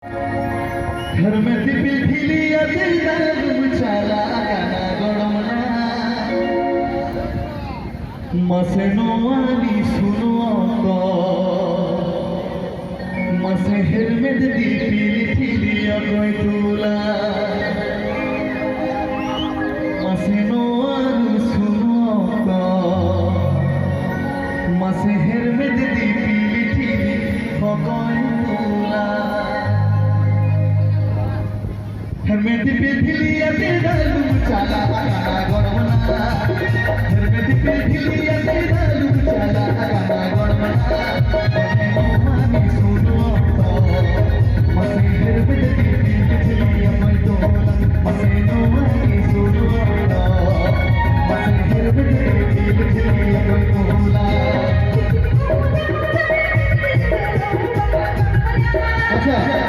धर्मती पिठिली चाला गाना गणमना मसेनो आनी सुनो मसे हेलमेट दी पिली थिली अगोय तुला मसेनो आनी सुनो मसे हेलमेट दी पिली थिली अगोय तुला धर्मेती पिठिली चाला गाना गणमना धर्मेती पिठिली चाला गाना गणमना मसेनो आनी सुनो मसे हेलमेट दी पिली थिली अगोय तुला मसेनो आनी सुनो मसे हेलमेट दी पिली थिली अगोय तुला अच्छा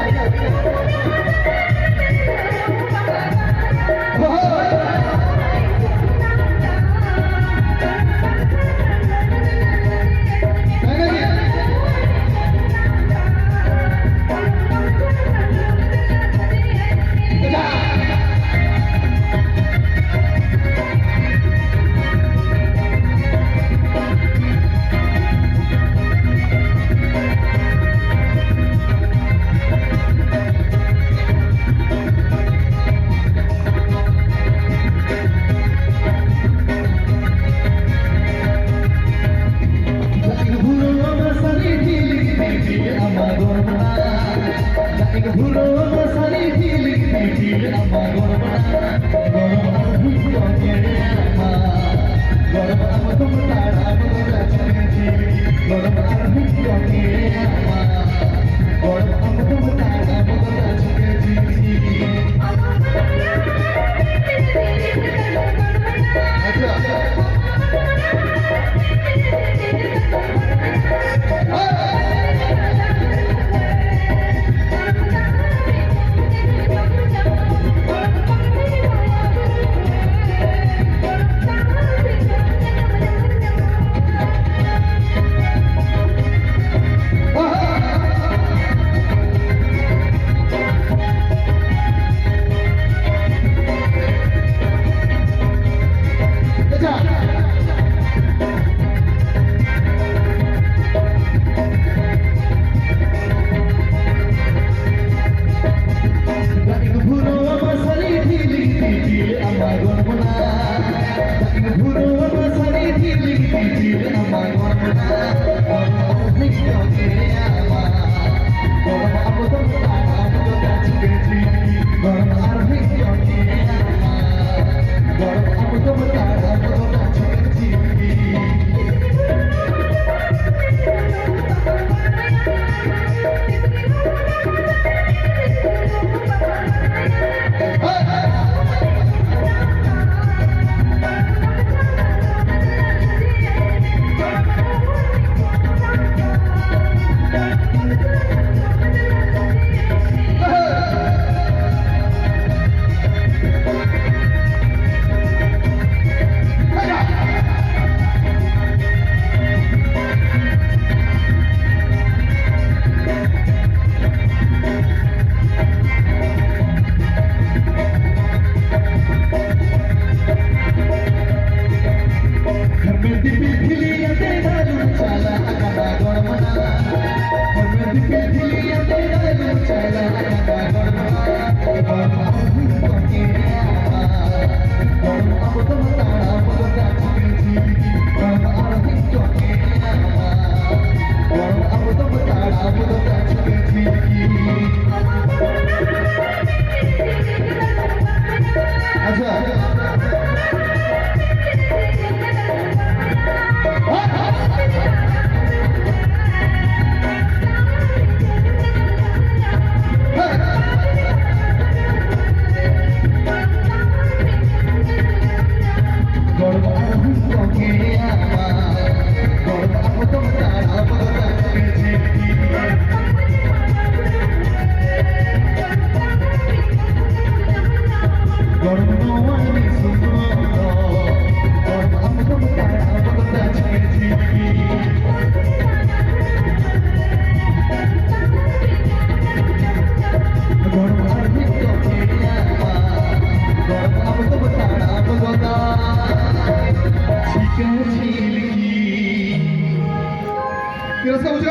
तिरस्कार उचला